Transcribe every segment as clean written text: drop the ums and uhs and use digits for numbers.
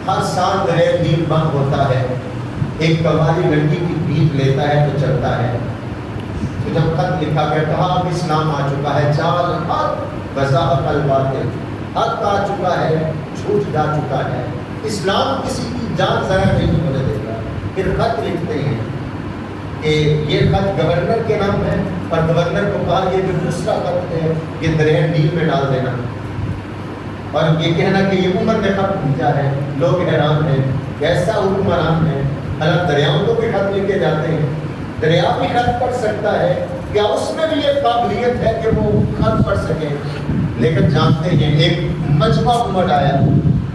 ہر سال دریا نیل بند ہوتا ہے، ایک قوالی گنڈی کی پیٹ لیتا ہے تو چلتا ہے۔ تو جب خط لکھا گیا کہا اب اسلام آ چکا ہے، چال حق وضاحت الباطل، حق آ چکا ہے، جھوٹ جا چکا ہے، اسلام کسی کی جان ضائع نہیں ہونے دے گا۔ پھر خط لکھتے ہیں کہ یہ خط گورنر کے نام ہے، اور گورنر کو کہا یہ جو دوسرا خط ہے یہ دریا نیل میں ڈال دینا، اور یہ کہنا کہ یہ عمر نے خط بھیجا ہے۔ لوگ حیران ہیں، ایسا حکمران ہے، حالانکہ دریاؤں کو بھی خط لکھے جاتے ہیں، دریا بھی خط پڑھ سکتا ہے، کیا اس میں بھی یہ قابلیت ہے کہ وہ خط پڑھ سکے؟ لیکن جانتے ہیں ایک مجمع عمر آیا،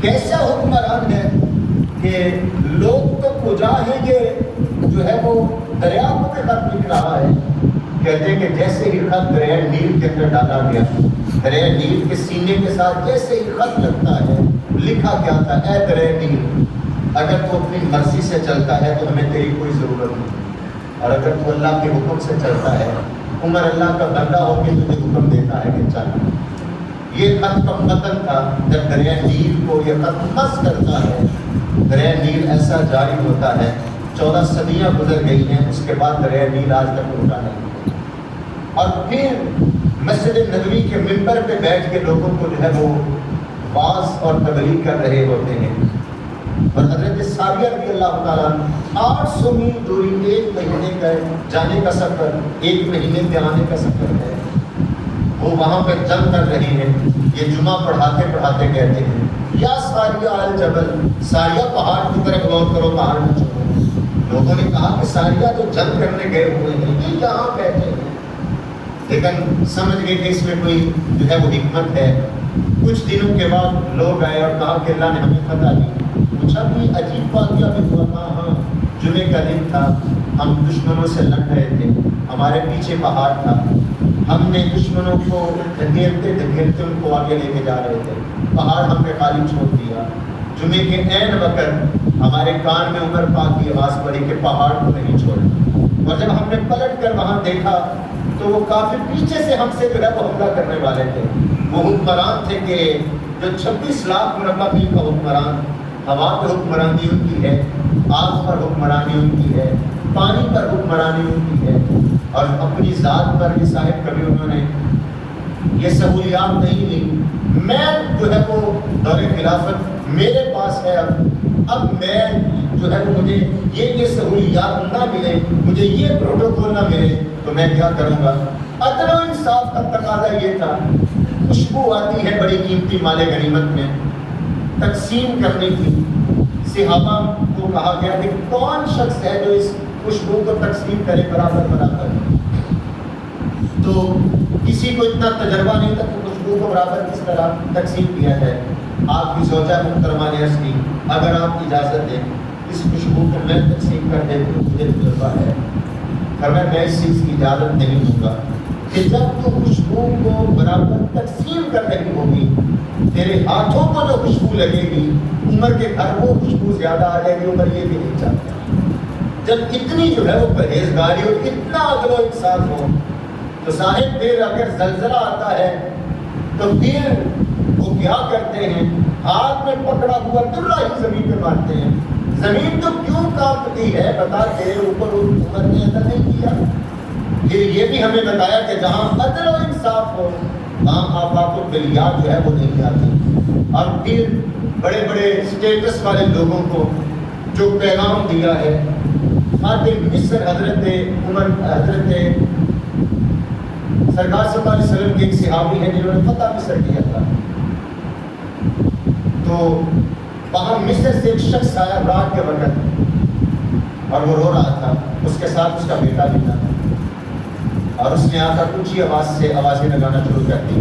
کیسا حکمران ہے کہ لوگ تو کجا ہے، یہ جو ہے وہ دریا کو بھی خط لکھ رہا ہے۔ کہتے ہیں کہ جیسے ہی خط دریا نیل کے اندر ڈالا گیا، دریا نیل کے سینے کے ساتھ جیسے ہی خط لگتا ہے، لکھا گیا تھا اے دریا نیل، اگر تو اپنی مرضی سے چلتا ہے تو ہمیں تیری کوئی ضرورت نہیں، اور اگر تو اللہ کے حکم سے چلتا ہے، عمر اللہ کا بندہ ہو کے تجھے حکم دیتا ہے کہ چل۔ یہ خط کا متن تھا، جب دریا نیل کو یہ خط مس کرتا ہے، دریا نیل ایسا جاری ہوتا ہے، 14 صدیاں گزر گئی ہیں، اس کے بعد دریا نیل آج تک رکا نہیں۔ اور پھر مسجد نبوی کے ممبر پہ بیٹھ کے لوگوں کو جو ہے وہ واعظ اور تبلیغ کر رہے ہوتے ہیں، اور حضرت ساریہ رضی اللہ تعالیٰ 800 میل دوری، 1 مہینے کا جانے کا سفر، 1 مہینے پہ آنے کا سفر ہے، وہ وہاں پہ جنگ کر رہے ہیں۔ یہ جمعہ پڑھاتے پڑھاتے کہتے ہیں یا ساریہ الجبل، ساریہ پہاڑ کی طرف غور کرو، پہاڑ نہ چھوڑو۔ لوگوں نے کہا کہ ساریہ تو جنگ کرنے گئے ہوئے ہیں، یہ یہاں بیٹھے ہیں، لیکن سمجھ گئے کہ اس میں کوئی جو ہے وہ حکمت ہے۔ کچھ دنوں کے بعد لوگ آئے اور کہا کہ اللہ نے ہمیں فتح دی۔ پوچھا بھی عجیب واقعہ بھی ہوا تھا، ہاں جمعے کا دن تھا، ہم دشمنوں سے لڑ رہے تھے، ہمارے پیچھے پہاڑ تھا، ہم نے دشمنوں کو دھکیلتے دھکیلتے ان کو آگے لے کے جا رہے تھے، پہاڑ ہم نے خالی چھوڑ دیا۔ جمعے کے عین وقت ہمارے کان میں عمر پاک کی آواز پڑی کہ پہاڑ کو نہیں چھوڑنا، اور جب ہم نے پلٹ کر وہاں دیکھا تو وہ کافی پیچھے سے ہم سے جو ہے وہ حملہ کرنے والے تھے۔ وہ حکمران تھے کہ جو 26 لاکھ مربع میل کا حکمران، ہوا پہ حکمرانی ان کی ہے، آگ پر حکمرانی ان کی ہے، پانی پر حکمرانی ان کی ہے، اور اپنی ذات پر بھی صاحب کبھی انہوں نے یہ سہولیات نہیں لی۔ میں جو ہے وہ دور خلافت میرے پاس ہے، اب میں جو ہے وہ مجھے یہ سہولیات نہ ملے، مجھے یہ پروٹوکول نہ ملے تو میں کیا کروں گا؟ عدل و انصاف کا تقاضا یہ تھا، خوشبو آتی ہے بڑی قیمتی مال غنیمت میں، تقسیم کرنی تھی۔ صحابہ کو کہا گیا کہ کون شخص ہے جو اس خوشبو کو تقسیم کرے برابر برابر، تو کسی کو اتنا تجربہ نہیں تھا کہ خوشبو کو برابر کس طرح تقسیم کیا جائے۔ آپ کی زوجہ محترمہ نے عرض کی اگر آپ اجازت دیں اس خوشبو کو میں تقسیم کر دے تو مجھے تجربہ ہے، فرمایا میں اس چیز کی اجازت نہیں دوں گا کہ جب تو خوشبو کو برابر تقسیم کر رہی ہوگی، تیرے ہاتھوں کو جو خوشبو لگے گی، عمر کے گھر کو خوشبو زیادہ آ جائے گی، عمر یہ بھی نہیں چاہتا۔ جب اتنی جو ہے وہ پرہیزگاری اور اتنا عدل و انصاف ہو تو صاحب پھر اگر زلزلہ آتا ہے تو پھر وہ کیا کرتے ہیں؟ ہاتھ میں پکڑا ہوا درہ ہی زمین پہ مارتے ہیں۔ زمین تو کیوں کانپتی ہے؟ بتا تیرے اوپر عمر نے عدل نہیں کیا؟ پھر یہ بھی ہمیں بتایا کہ جہاں عدل و انصاف ہو وہاں آفات و بلیات جو ہے وہ نہیں آتی۔ اور پھر بڑے بڑے اسٹیٹس والے لوگوں کو جو پیغام دیا ہے، خاتم مصر حضرت عمر، حضرت سرکار صلی اللہ علیہ وسلم کے ایک صحابی ہیں جنہوں نے فتح مصر کیا تھا، تو وہاں مصر سے ایک شخص آیا رات کے وقت اور وہ رو رہا تھا، اس کے ساتھ اس کا بیٹا بھی تھا، اور اس نے آ کر اونچی آواز سے آوازیں لگانا شروع کر دی،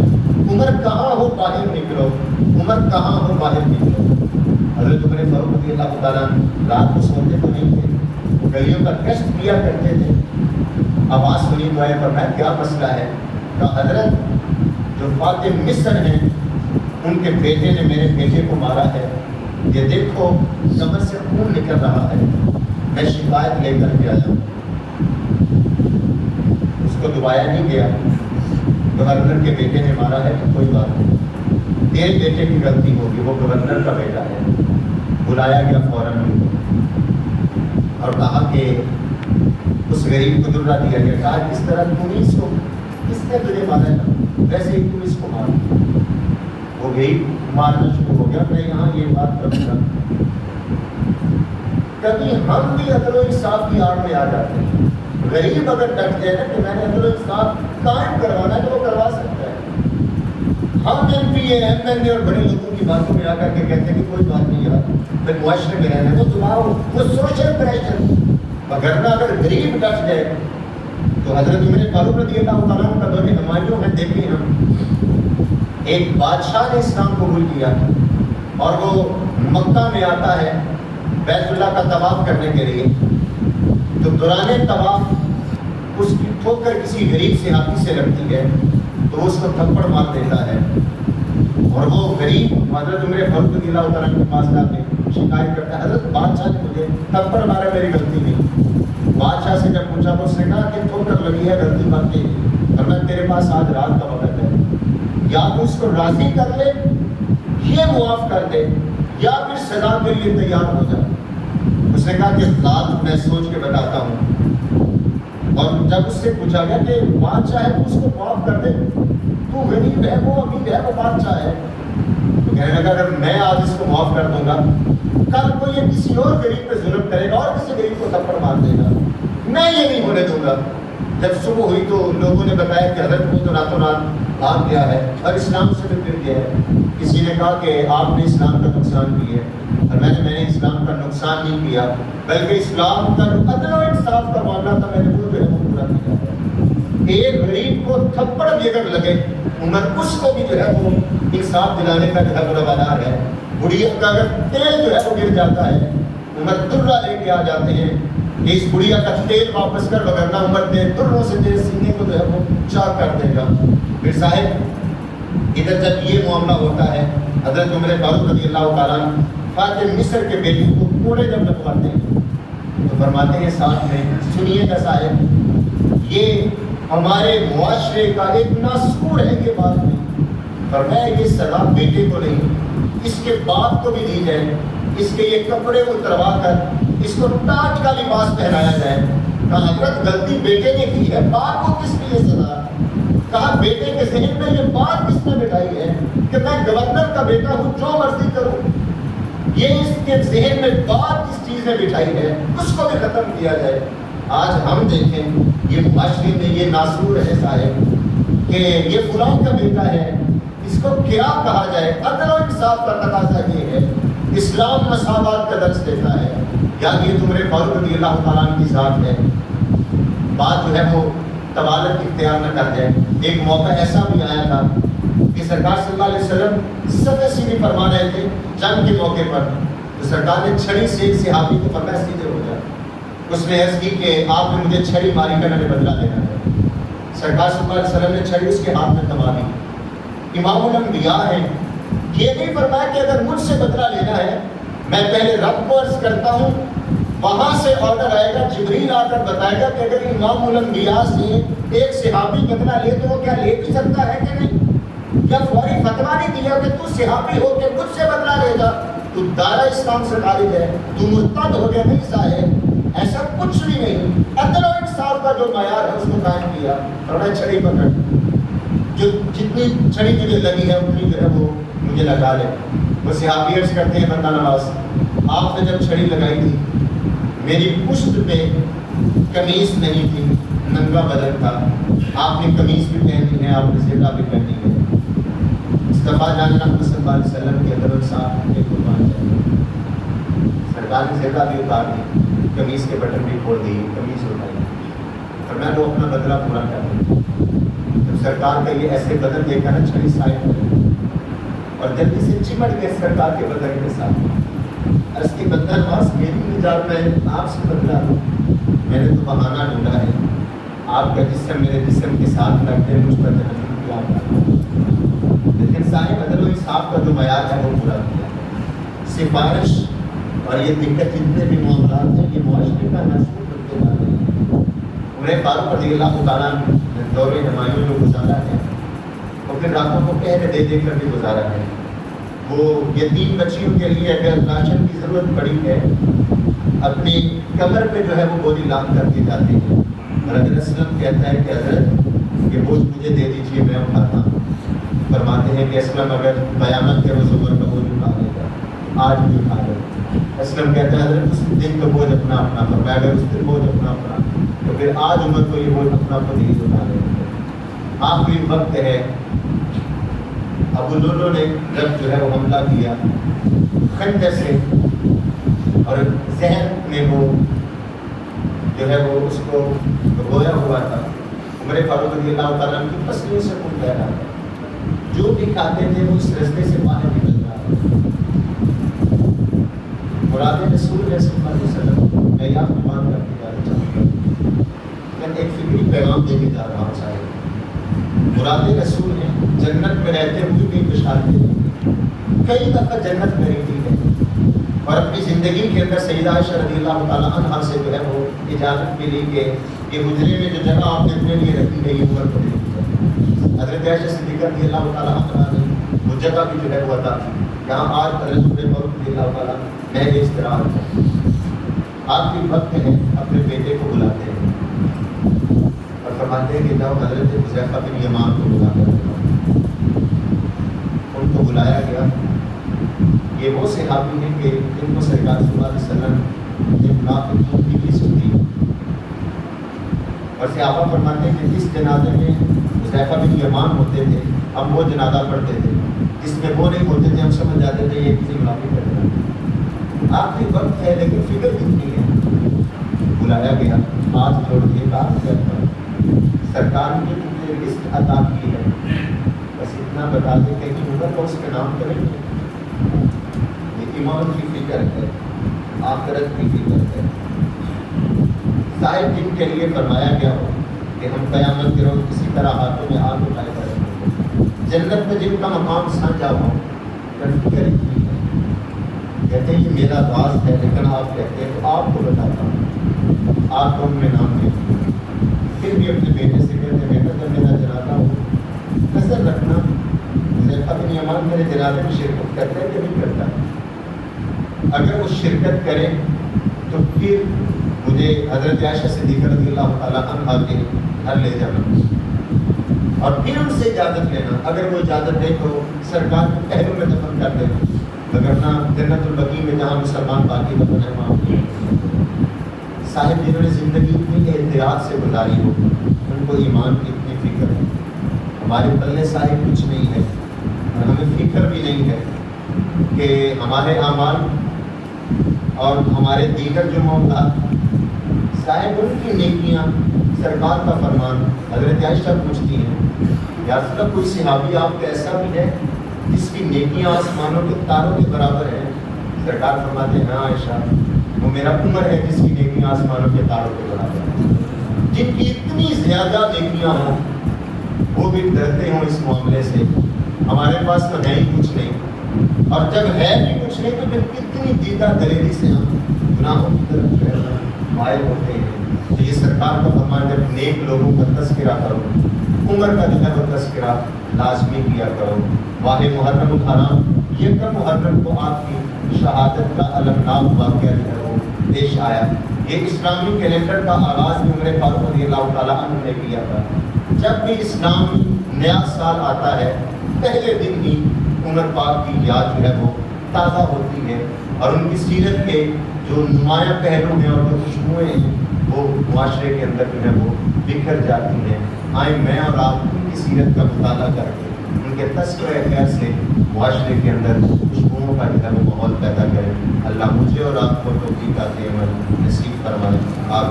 عمر کہاں ہو باہر نکلو، عمر کہاں ہو باہر نکلو۔ حضرت عمر فاروق رضی اللہ تعالیٰ رات کو سوتے تو نہیں تھے، گلیوں کا گشت کیا کرتے تھے، آواز سنی تو آئے فرمایا کیا مسئلہ ہے؟ کہا حضرت جو فاتح مصر ہیں ان کے بیٹے نے میرے بیٹے کو مارا ہے، یہ دیکھو کمر سے خون نکل رہا ہے، میں شکایت لے کر کے آیا۔ اس کو دبایا نہیں گیا، گورنر کے بیٹے نے مارا ہے تو کوئی بات نہیں، تیرے بیٹے کی غلطی ہوگی، وہ گورنر کا بیٹا ہے، بلایا گیا فوراً اور کہا کہ اس غریب کو درہ دیا گیا. کہا کس طرح تم اس کو کس نے تجھے مارا ہے ویسے ہی تم اس کو مارو. وہ غریب مارنا شروع ہو گیا. میں یہاں یہ بات کروں گا کبھی ہم بھی عدل و انصاف کی آڑ میں آ جاتے ہیں. غریب اگر ڈٹ جائے نا کہ میں نے عدل و انصاف قائم کروانا ہے تو وہ کروا سکتا ہے. ہم M P M L A اور بڑے لوگوں کی باتوں میں آ کر کے کہتے ہیں کہ کوئی بات نہیں یار میں معاشرے میں رہنا ہے. وہ دباؤ وہ سوشل پریشر. وگرنہ اگر غریب ڈٹ جائے تو حضرت عمر فاروق رضی اللہ تعالیٰ عنہ کا دور ہمایوں میں دیکھیں ہم ایک بادشاہ نے اسلام قبول کیا اور وہ مکہ میں آتا ہے بیت اللہ کا طواف کرنے کے لیے. تو دوران طواف اس کی ٹھوکر کسی غریب صحابی سے لگتی ہے تو اس کو تھپڑ مار دیتا ہے اور وہ غریب حضرت عمر فاروق رضی اللہ تعالیٰ کے پاس جا کے شکایت کرتا ہے حضرت بادشاہ نے مجھے تھپڑ مارا میری غلطی نہیں. بادشاہ سے جب پوچھا تو اس نے کہا کہ ٹھوکر لگی ہے غلطی بات یہ اور میں تیرے پاس آج رات کا وقت ہے یا تو اس کو راضی کر لے یہ معاف کر دے یا پھر سزا کے لیے تیار ہو جائے. اس نے کہا کہ رات میں سوچ کے بتاتا ہوں. اور جب اس سے پوچھا گیا کہ بادشاہ ہے تو اس کو معاف کر دے تو غریب ہے وہ امیر ہے وہ بادشاہ ہے. تو کہنے لگا اگر میں آج اس کو معاف کر دوں گا کل کو یہ کسی اور غریب پہ ظلم کرے گا اور کسی غریب کو تھپڑ مار دے گا. میں یہ نہیں ہونے دوں گا. جب صبح ہوئی تو لوگوں نے بتایا کہ حضرت کو تو راتوں رات بھاگ گیا ہے اور اسلام سے بھی پھر گیا ہے. کسی نے کہا کہ آپ نے اسلام کا نقصان کیا ہے اور میں نے اسلام کا نقصان نہیں کیا بلکہ اسلام کا عدل و انصاف کا معاملہ تھا میں نے وہ جو ہے وہ پورا کیا ہے. ایک غریب کو تھپڑ بھی اگر لگے عمر اس کو بھی جو ہے وہ انصاف دلانے کا جو ہے وہ روادار ہے. بڑھیا کا اگر تیل جو ہے وہ گر جاتا ہے عمر درہ لے کے آ جاتے ہیں کہ اس بڑھیا کا تیل واپس کر وگرنہ عمر دروں سے تیرے سینے کو جو ہے وہ چاک کر دے گا. پھر صاحب ادھر جب یہ معاملہ ہوتا ہے حضرت عمر فاروق رضی اللہ تعالیٰ فاتح مصر کے بیٹے کو کوڑے جب لگواتے ہیں تو فرماتے ہیں ساتھ میں سنیے گا صاحب یہ ہمارے معاشرے کا ایک ناسور ہے یہ بات نہیں. فرمایا یہ سزا بیٹے کو نہیں اس کے باپ کو بھی دی جائے. اس کے یہ کپڑے اتروا کر اس کو ٹاٹ کا لباس پہنایا جائے. کہا حضرت غلطی بیٹے نے کی ہے باپ کو کس لیے سزا. کہا بیٹے کے ذہن میں یہ بات کس نے بٹھائی ہے کہ میں گورنر کا بیٹا ہوں جو مرضی کروں. یہ اس کے ذہن میں بات کس چیز نے بٹھائی ہے اس کو بھی ختم کیا جائے. آج ہم دیکھیں یہ معاشرے میں یہ ناسور ہے صاحب کہ یہ فلاں کا بیٹا ہے اس کو کیا کہا جائے. عدل و انصاف کا تقاضا یہ ہے. اسلام مساوات کا درس دیتا ہے. یاد یہ عمر فاروق رضی اللہ تعالیٰ عنہ کی ذات ہے. بات جو ہے وہ طوالت اختیار نہ کر جائے. ایک موقع ایسا بھی آیا تھا کہ سرکار صلی اللہ علیہ وسلم صفحہ سیدھی فرما رہے تھے جنگ کے موقع پر. تو سرکار نے چھڑی سے ایک صحابی کو فرمایا سیدھے ہو جائے. اس نے عرض کی کہ آپ نے مجھے چھڑی ماری کا میں نے بدلہ لینا ہے. سرکار صلی اللہ علیہ وسلم نے چھڑی اس کے ہاتھ میں تھما دی. امام الانبیاء ہیں یہ نہیں فرمایا کہ اگر مجھ سے بدلہ لینا ہے میں پہلے رب کو عرض کرتا ہوں وہاں سے آرڈر آئے گا جبریل آ کر بتائے گا کہ اگر امام الانبیاء سے ایک صحابی بدلہ لے تو وہ کیا لے بھی سکتا ہے کہ نہیں. کیا فوری فتویٰ نہیں دیا کہ تو صحابی ہو کے مجھ سے بدلہ لے گا تو دائرہ اسلام سے خارج ہے تو مرتد ہو گیا. نہیں صاحب ایسا کچھ بھی نہیں. عدل و انصاف کا جو معیار ہے اس کو قائم کیا. فرمایا چھڑی پکڑ جو جتنی چھڑی تجھے لگی ہے اتنی جو ہے وہ مجھے لگا لے. وہ صحابی عرض کرتے ہیں بندہ نواز آپ نے جب چھڑی لگائی تھی میری پشت پہ قمیص نہیں تھی ننگا بدن تھا. آپ نے قمیص بھی پہنی ہے آپ نے زیبہ بھی پہنی ہے. مصطفیٰ جان محمد صلی اللہ علیہ وسلم کے عدل و انصاف کے قربان جائے. سرکار نے زیبہ بھی اتار دی قمیص کے بٹن بھی کھول دی قمیص اٹھائی اور میں تو اپنا بدلہ پورا کر دوں. جب سرکار کا یہ ایسے بدن دیکھا نا چھڑی سائڈ میں اور جلدی سے چمٹ گئے سرکار کے بدن کے ساتھ. عرض کی بدن واس میری نجات میں آپ سے بدلا ہوں. میں نے تو بہانہ ڈھونڈا ہے آپ کا جسم میرے جسم کے ساتھ لگ کے مجھ پر جہنم کیا لیکن صاحب عدل و انصاف کا جو معیار ہے وہ پورا کیا. سفارش اور یہ دقت جتنے بھی معاملات ہیں یہ معاشرے کا ناسور بنتے جا رہے ہیں. عمر فاروق رضی اللہ تعالیٰ نے دور ہمایوں میں گزارا ہے اور پھر راتوں کو پہرے دے دے کر بھی گزارا ہے. وہ یتیم بچیوں کے لیے اگر راشن کی ضرورت پڑی ہے اپنی کمر پہ جو ہے وہ بوری لاد کر کے جاتے ہیں، اور اگر اسلم کہتا ہے کہ حضرت یہ بوجھ مجھے دے دیجیے میں اٹھاتا ہوں، فرماتے ہیں کہ اسلم اگر قیامت کے روز عمر کا بوجھ اٹھا لے گا، آج بھی اٹھا لے گا۔ اسلم کہتا ہے حضرت اس دن کا بوجھ اپنا اپنا فرمایا، اگر اس دن بوجھ اپنا اپنا تو پھر آج عمر کو یہ بوجھ اپنا خود ہی اٹھا لے گا۔ آخری وقت ہے، ابو لولو نے جب جو ہے وہ حملہ کیا خنجر سے، اور ذہن میں وہ جو ہے وہ اس کو گویا ہوا تھا، عمر فاروق رضی اللہ تعالیٰ عنہ کی پسلیوں سے خون بہ رہا تھا، جو بھی کھاتے تھے وہ اس رستے سے باہر نکل رہا تھا۔ مراد رسول صلی اللہ علیہ وسلم میں یا فرمان کرتے جانا چاہتا ہوں، میں ایک فکری پیغام دے کے جا رہا ہوں صاحب۔ مراد رسول ہیں، جنت میں رہتے ہوئے بھی بشارتیں دی، کئی دفعہ جنت میں رہتی ہے، اور اپنی زندگی کے اندر سیدہ عائشہ رضی اللہ تعالیٰ عنہا سے جو ہے وہ اجازت ملی کہ یہ حجرے میں جو جگہ آپ نے اپنے لیے رکھی ہے یہ عمر کو دے دی۔ حضرت عائشہ صدیقہ رضی اللہ تعالیٰ عنہا نے وہ جگہ بھی جو ہے وہ عطا کی، جہاں آج حضرت عمر فاروق رضی اللہ تعالیٰ محل استراحت ہے۔ آخری وقت ہے، اپنے بیٹے کو بلاتے ہیں اور فرماتے ہیں کہ جاؤ حضرت حذیفہ بن یمان کو بلا کر دو۔ ان کو بلایا گیا، یہ وہ صحابی ہیں کہ جن کو سرکار صلی اللہ علیہ وسلم نے منافقین کی لسٹ دی، اور صحابہ فرماتے ہیں کہ جس جنازے میں حذیفہ بن یمان ہوتے تھے ہم وہ جنازہ پڑھتے تھے، جس میں وہ نہیں ہوتے تھے ہم سمجھ جاتے تھے یہ کسی منافق کا جنازہ۔ آخری وقت ہے لیکن فکر کتنی ہے، بلایا گیا، ہاتھ جوڑ کے بات کرتا سرکار نے مجھے لسٹ عطا کی ہے، بس اتنا بتا دیں کہ عمر کو اس کے نام کریں گے۔ ایمان کی فکر ہے، آخرت کی فکر ہے، صاحب جن کے لیے فرمایا گیا ہو کہ ہم قیامت کے روز کسی طرح ہاتھوں میں آگ اٹھائے کریں گے، جنت میں جن کا مقام سانجا ہو، فکر اتنی ہے۔ کہتے ہیں یہ میرا راز ہے، لیکن آپ کہتے ہیں تو آپ کو بتاتا ہوں، آپ کو میں نام دے پھر بھی اپنے بیٹے سے کہتے ہیں بیٹا جب میرا جنازہ ہو نظر رکھنا حذیفہ بن یمان میرے جنازے میں شرکت کرتا ہے کہ نہیں کرتا ہے، اگر وہ شرکت کریں تو پھر مجھے حضرت عائشہ صدیقہ رضی اللہ تعالیٰ عنہا کے گھر لے جانا اور پھر ان سے اجازت لینا، اگر وہ اجازت دے تو سرکار کو پہلو میں دفن کر دینا، وگرنہ جنت البقیع میں جہاں مسلمان باقی دفن ہے وہاں۔ صاحب جنہوں نے زندگی اتنی احتیاط سے گزاری ہو ان کو ایمان کی اتنی فکر ہے، ہمارے پلے صاحب کچھ نہیں ہے، اور ہمیں فکر بھی نہیں ہے کہ ہمارے اعمال اور ہمارے دیگر جو معاملات صاحب ان کی نیکیاں، سرکار کا فرمان۔ حضرت عائشہ پوچھتی ہیں یا رسول اللہ کوئی صحابی آپ کا ایسا بھی ہے جس کی نیکیاں آسمانوں کے تاروں کے برابر ہیں؟ سرکار فرماتے ہیں ہاں عائشہ، وہ میرا عمر ہے جس کی نیکیاں آسمانوں کے تاروں کے برابر ہیں، جن کی اتنی زیادہ نیکیاں ہوں وہ بھی ڈرتے ہوں اس معاملے سے، ہمارے پاس تو ہے ہی کچھ نہیں، اور جب ہے بھی کچھ نہیں تو پھر کتنی دیدہ دلیری سے ہم گناہوں کی طرف جو ہے مائل ہوتے ہیں۔ تو یہ سرکار کا فرمان، جب نیک لوگوں کا تذکرہ کرو، عمر کا جو ہے وہ تذکرہ لازمی کیا کرو۔ واہ محرم الحرام، یکم محرم کو آپ کی شہادت کا المناک واقعہ جو ہے وہ پیش آیا۔ یہ اسلامی کیلنڈر کا آغاز بھی عمر فاروق رضی اللہ تعالیٰ عنہ نے کیا تھا۔ جب بھی اسلام نیا سال آتا ہے پہلے دن ہی عمر پاک کی یاد جو ہے وہ تازہ ہوتی ہے، اور ان کی سیرت کے جو نمایاں پہلو ہیں اور جو خوشبوئیں ہیں وہ معاشرے کے اندر جو ہے وہ بکھر جاتی ہیں۔ آئیں میں اور آپ ان کی سیرت کا مطالعہ کر کے ان کے تذکرہ خیر سے معاشرے کے اندر خوشبوؤں کا جو ہے وہ ماحول پیدا کریں۔ اللہ مجھے اور آپ کو توفیق عطا عمل نصیب فرمائے، آمین۔